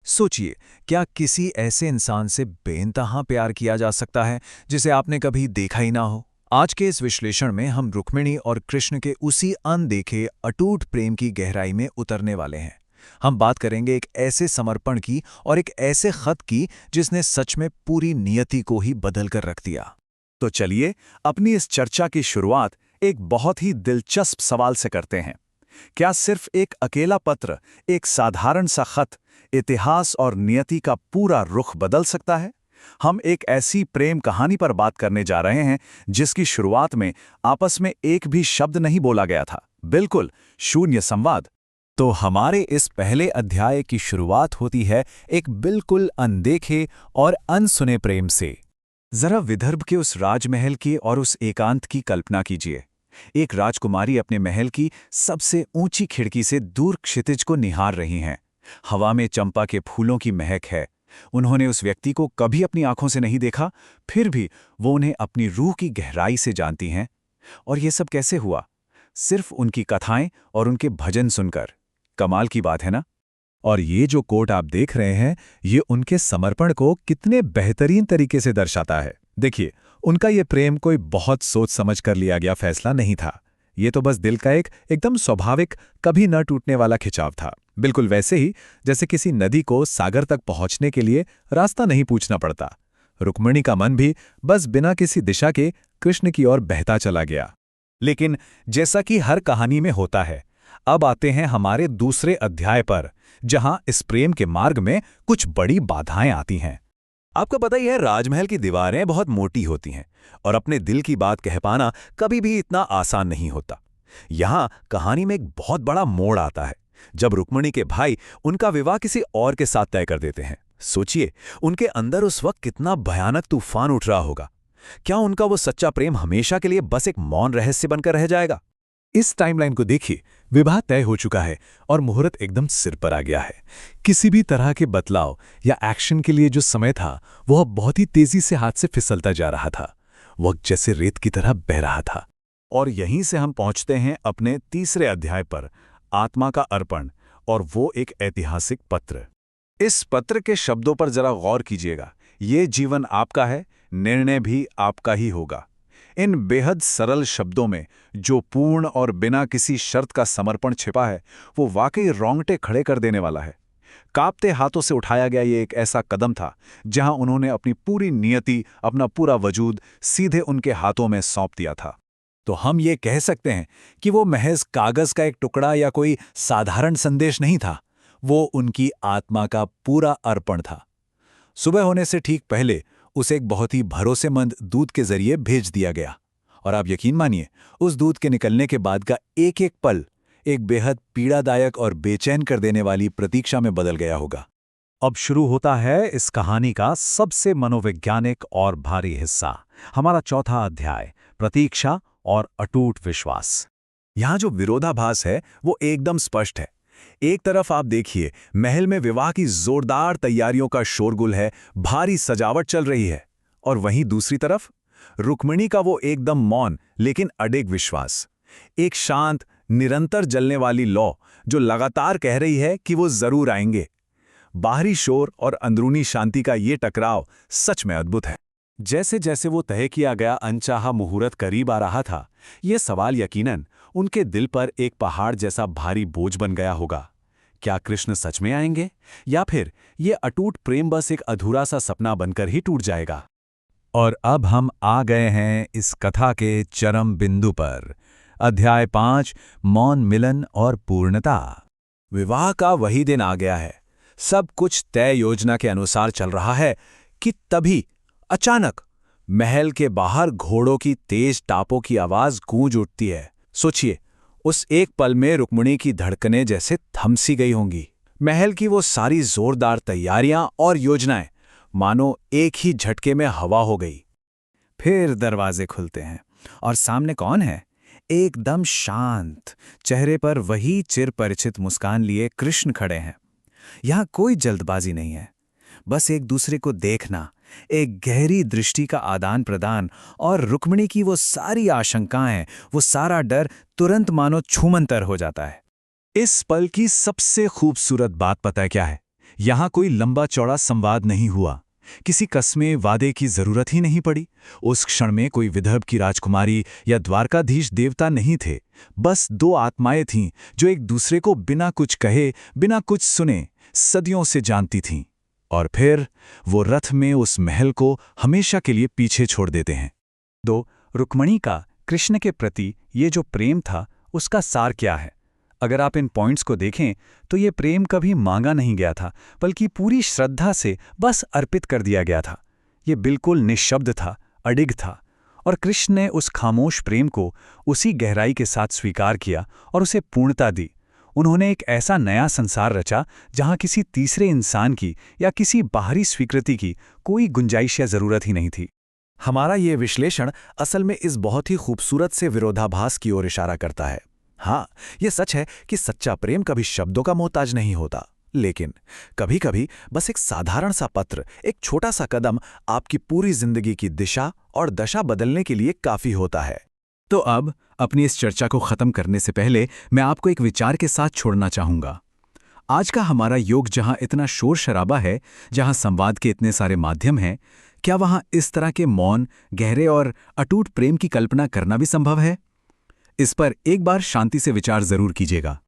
सोचिए, क्या किसी ऐसे इंसान से बेइंतहा प्यार किया जा सकता है जिसे आपने कभी देखा ही ना हो? आज के इस विश्लेषण में हम रुक्मिणी और कृष्ण के उसी अनदेखे अटूट प्रेम की गहराई में उतरने वाले हैं। हम बात करेंगे एक ऐसे समर्पण की और एक ऐसे खत की जिसने सच में पूरी नियति को ही बदल कर रख दिया। तो चलिए अपनी इस चर्चा की शुरुआत एक बहुत ही दिलचस्प सवाल से करते हैं। क्या सिर्फ एक अकेला पत्र, एक साधारण सा खत, इतिहास और नियति का पूरा रुख बदल सकता है? हम एक ऐसी प्रेम कहानी पर बात करने जा रहे हैं जिसकी शुरुआत में आपस में एक भी शब्द नहीं बोला गया था, बिल्कुल शून्य संवाद। तो हमारे इस पहले अध्याय की शुरुआत होती है एक बिल्कुल अनदेखे और अनसुने प्रेम से। जरा विदर्भ के उस राजमहल की और उस एकांत की कल्पना कीजिए। एक राजकुमारी अपने महल की सबसे ऊंची खिड़की से दूर क्षितिज को निहार रही हैं। हवा में चंपा के फूलों की महक है। उन्होंने उस व्यक्ति को कभी अपनी आंखों से नहीं देखा, फिर भी वो उन्हें अपनी रूह की गहराई से जानती हैं। और ये सब कैसे हुआ? सिर्फ उनकी कथाएं और उनके भजन सुनकर। कमाल की बात है ना? और ये जो कोट आप देख रहे हैं, ये उनके समर्पण को कितने बेहतरीन तरीके से दर्शाता है। देखिए, उनका ये प्रेम कोई बहुत सोच समझ कर लिया गया फैसला नहीं था। ये तो बस दिल का एक एकदम स्वाभाविक, कभी न टूटने वाला खिंचाव था। बिल्कुल वैसे ही जैसे किसी नदी को सागर तक पहुंचने के लिए रास्ता नहीं पूछना पड़ता। रुक्मिणी का मन भी बस बिना किसी दिशा के कृष्ण की ओर बहता चला गया। लेकिन जैसा कि हर कहानी में होता है, अब आते हैं हमारे दूसरे अध्याय पर, जहां इस प्रेम के मार्ग में कुछ बड़ी बाधाएं आती हैं। आपको पता ही है, राजमहल की दीवारें बहुत मोटी होती हैं और अपने दिल की बात कह पाना कभी भी इतना आसान नहीं होता। यहां कहानी में एक बहुत बड़ा मोड़ आता है जब रुक्मिणी के भाई उनका विवाह किसी और के साथ तय कर देते हैं। सोचिए, उनके अंदर उस वक्त कितना भयानक तूफान उठ रहा होगा। क्या उनका वो सच्चा प्रेम हमेशा के लिए बस एक मौन रहस्य बनकर रह जाएगा? इस टाइमलाइन को देखिए, विवाह तय हो चुका है और मुहूर्त एकदम सिर पर आ गया है। किसी भी तरह के बदलाव या एक्शन के लिए जो समय था, वह बहुत ही तेजी से हाथ से फिसलता जा रहा था। वक्त जैसे रेत की तरह बह रहा था। और यहीं से हम पहुंचते हैं अपने तीसरे अध्याय पर, आत्मा का अर्पण, और वो एक ऐतिहासिक पत्र। इस पत्र के शब्दों पर जरा गौर कीजिएगा। ये जीवन आपका है, निर्णय भी आपका ही होगा। इन बेहद सरल शब्दों में जो पूर्ण और बिना किसी शर्त का समर्पण छिपा है, वो वाकई रोंगटे खड़े कर देने वाला है। कांपते हाथों से उठाया गया ये एक ऐसा कदम था जहां उन्होंने अपनी पूरी नियति, अपना पूरा वजूद सीधे उनके हाथों में सौंप दिया था। तो हम ये कह सकते हैं कि वो महज कागज का एक टुकड़ा या कोई साधारण संदेश नहीं था, वो उनकी आत्मा का पूरा अर्पण था। सुबह होने से ठीक पहले उसे एक बहुत ही भरोसेमंद दूत के जरिए भेज दिया गया, और आप यकीन मानिए, उस दूत के निकलने के बाद का एक एक पल एक बेहद पीड़ादायक और बेचैन कर देने वाली प्रतीक्षा में बदल गया होगा। अब शुरू होता है इस कहानी का सबसे मनोवैज्ञानिक और भारी हिस्सा, हमारा चौथा अध्याय, प्रतीक्षा और अटूट विश्वास। यहां जो विरोधाभास है वो एकदम स्पष्ट है। एक तरफ आप देखिए, महल में विवाह की जोरदार तैयारियों का शोरगुल है, भारी सजावट चल रही है, और वहीं दूसरी तरफ रुक्मिणी का वो एकदम मौन लेकिन अडिग विश्वास। एक शांत, निरंतर जलने वाली लौ जो लगातार कह रही है कि वो जरूर आएंगे। बाहरी शोर और अंदरूनी शांति का ये टकराव सच में अद्भुत है। जैसे जैसे वो तय किया गया अनचाहा मुहूर्त करीब आ रहा था, ये सवाल यकीनन उनके दिल पर एक पहाड़ जैसा भारी बोझ बन गया होगा। क्या कृष्ण सच में आएंगे, या फिर ये अटूट प्रेम बस एक अधूरा सा सपना बनकर ही टूट जाएगा? और अब हम आ गए हैं इस कथा के चरम बिंदु पर। अध्याय 5, मौन मिलन और पूर्णता। विवाह का वही दिन आ गया है। सब कुछ तय योजना के अनुसार चल रहा है कि तभी अचानक महल के बाहर घोड़ों की तेज टापों की आवाज गूंज उठती है। सोचिए, उस एक पल में रुक्मिणी की धड़कनें जैसे थम सी गई होंगी। महल की वो सारी जोरदार तैयारियां और योजनाएं मानो एक ही झटके में हवा हो गई। फिर दरवाजे खुलते हैं और सामने कौन है? एकदम शांत, चेहरे पर वही चिर परिचित मुस्कान लिए कृष्ण खड़े हैं। यहां कोई जल्दबाजी नहीं है, बस एक दूसरे को देखना, एक गहरी दृष्टि का आदान प्रदान, और रुक्मिणी की वो सारी आशंकाएं, वो सारा डर तुरंत मानो छूमंतर हो जाता है। इस पल की सबसे खूबसूरत बात पता है क्या है? यहाँ कोई लंबा चौड़ा संवाद नहीं हुआ, किसी कस्मे वादे की जरूरत ही नहीं पड़ी। उस क्षण में कोई विदर्भ की राजकुमारी या द्वारकाधीश देवता नहीं थे, बस दो आत्माएं थीं जो एक दूसरे को बिना कुछ कहे, बिना कुछ सुने सदियों से जानती थीं। और फिर वो रथ में उस महल को हमेशा के लिए पीछे छोड़ देते हैं। रुक्मिणी का कृष्ण के प्रति ये जो प्रेम था, उसका सार क्या है? अगर आप इन पॉइंट्स को देखें तो ये प्रेम कभी मांगा नहीं गया था, बल्कि पूरी श्रद्धा से बस अर्पित कर दिया गया था। ये बिल्कुल निःशब्द था, अडिग था, और कृष्ण ने उस खामोश प्रेम को उसी गहराई के साथ स्वीकार किया और उसे पूर्णता दी। उन्होंने एक ऐसा नया संसार रचा जहां किसी तीसरे इंसान की या किसी बाहरी स्वीकृति की कोई गुंजाइश या जरूरत ही नहीं थी। हमारा ये विश्लेषण असल में इस बहुत ही खूबसूरत से विरोधाभास की ओर इशारा करता है। हाँ, ये सच है कि सच्चा प्रेम कभी शब्दों का मोहताज नहीं होता, लेकिन कभी-कभी बस एक साधारण सा पत्र, एक छोटा सा कदम आपकी पूरी जिंदगी की दिशा और दशा बदलने के लिए काफी होता है। तो अब अपनी इस चर्चा को खत्म करने से पहले मैं आपको एक विचार के साथ छोड़ना चाहूंगा। आज का हमारा युग जहां इतना शोर शराबा है, जहां संवाद के इतने सारे माध्यम हैं, क्या वहां इस तरह के मौन, गहरे और अटूट प्रेम की कल्पना करना भी संभव है? इस पर एक बार शांति से विचार जरूर कीजिएगा।